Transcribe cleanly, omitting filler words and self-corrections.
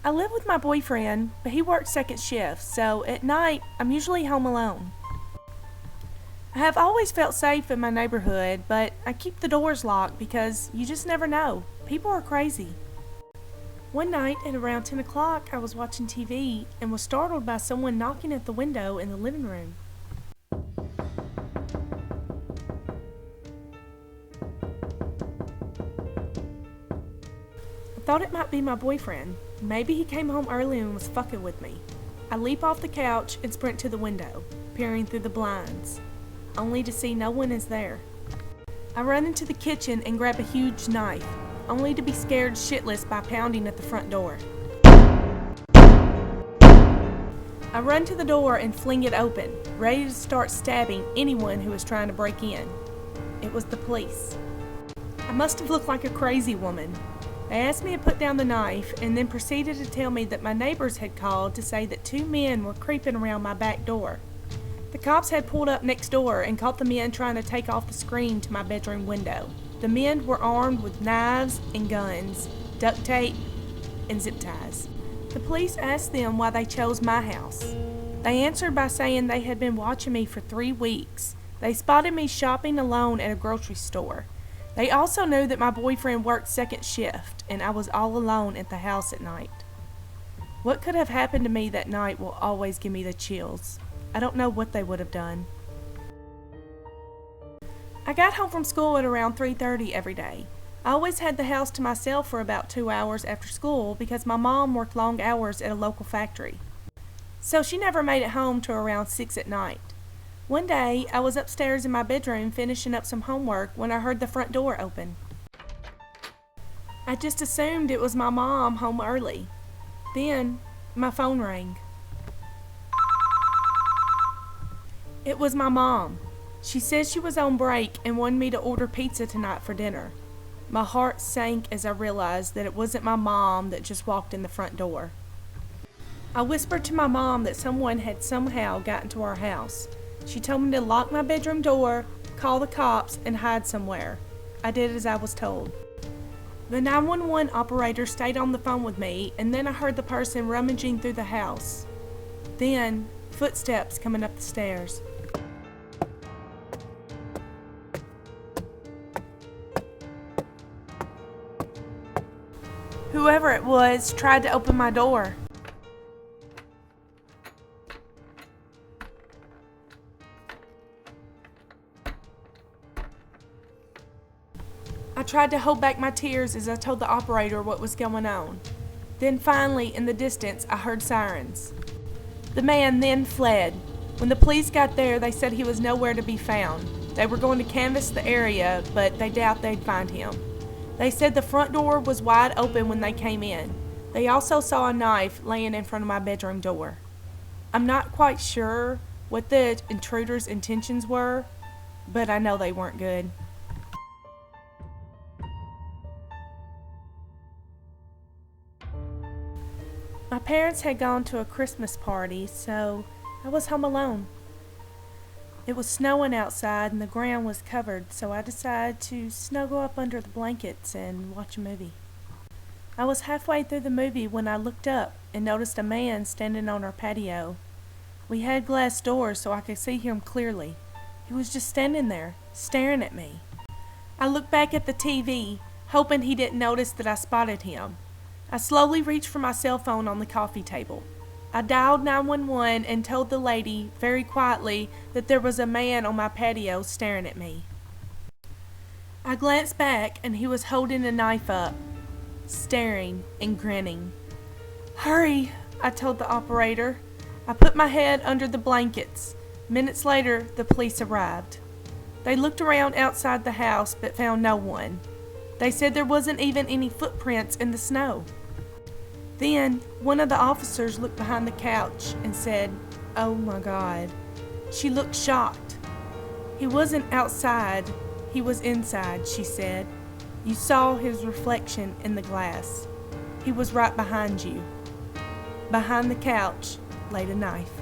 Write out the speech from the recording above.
I live with my boyfriend, but he works second shift, so at night I'm usually home alone. I have always felt safe in my neighborhood, but I keep the doors locked because you just never know. People are crazy. One night at around 10 o'clock, I was watching TV and was startled by someone knocking at the window in the living room. I thought it might be my boyfriend. Maybe he came home early and was fucking with me. I leap off the couch and sprint to the window, peering through the blinds, only to see no one is there. I run into the kitchen and grab a huge knife, only to be scared shitless by pounding at the front door. I run to the door and fling it open, ready to start stabbing anyone who was trying to break in. It was the police. I must have looked like a crazy woman. They asked me to put down the knife and then proceeded to tell me that my neighbors had called to say that two men were creeping around my back door. The cops had pulled up next door and caught the men trying to take off the screen to my bedroom window. The men were armed with knives and guns, duct tape, and zip ties. The police asked them why they chose my house. They answered by saying they had been watching me for 3 weeks. They spotted me shopping alone at a grocery store. They also knew that my boyfriend worked second shift and I was all alone at the house at night. What could have happened to me that night will always give me the chills. I don't know what they would have done. I got home from school at around 3:30 every day. I always had the house to myself for about 2 hours after school because my mom worked long hours at a local factory. So she never made it home till around 6 at night. One day, I was upstairs in my bedroom finishing up some homework when I heard the front door open. I just assumed it was my mom home early. Then, my phone rang. It was my mom. She said she was on break and wanted me to order pizza tonight for dinner. My heart sank as I realized that it wasn't my mom that just walked in the front door. I whispered to my mom that someone had somehow gotten to our house. She told me to lock my bedroom door, call the cops, and hide somewhere. I did as I was told. The 911 operator stayed on the phone with me, and then I heard the person rummaging through the house. Then, footsteps coming up the stairs. Whoever it was tried to open my door. I tried to hold back my tears as I told the operator what was going on. Then finally, in the distance, I heard sirens. The man then fled. When the police got there, they said he was nowhere to be found. They were going to canvass the area, but they doubt they'd find him. They said the front door was wide open when they came in. They also saw a knife laying in front of my bedroom door. I'm not quite sure what the intruder's intentions were, but I know they weren't good. My parents had gone to a Christmas party, so I was home alone. It was snowing outside and the ground was covered, so I decided to snuggle up under the blankets and watch a movie. I was halfway through the movie when I looked up and noticed a man standing on our patio. We had glass doors so I could see him clearly. He was just standing there, staring at me. I looked back at the TV, hoping he didn't notice that I spotted him. I slowly reached for my cell phone on the coffee table. I dialed 911 and told the lady, very quietly, that there was a man on my patio staring at me. I glanced back and he was holding a knife up, staring and grinning. "Hurry," I told the operator. I put my head under the blankets. Minutes later, the police arrived. They looked around outside the house but found no one. They said there wasn't even any footprints in the snow. Then, one of the officers looked behind the couch and said, "Oh my God." She looked shocked. "He wasn't outside, he was inside," she said. "You saw his reflection in the glass. He was right behind you." Behind the couch laid a knife.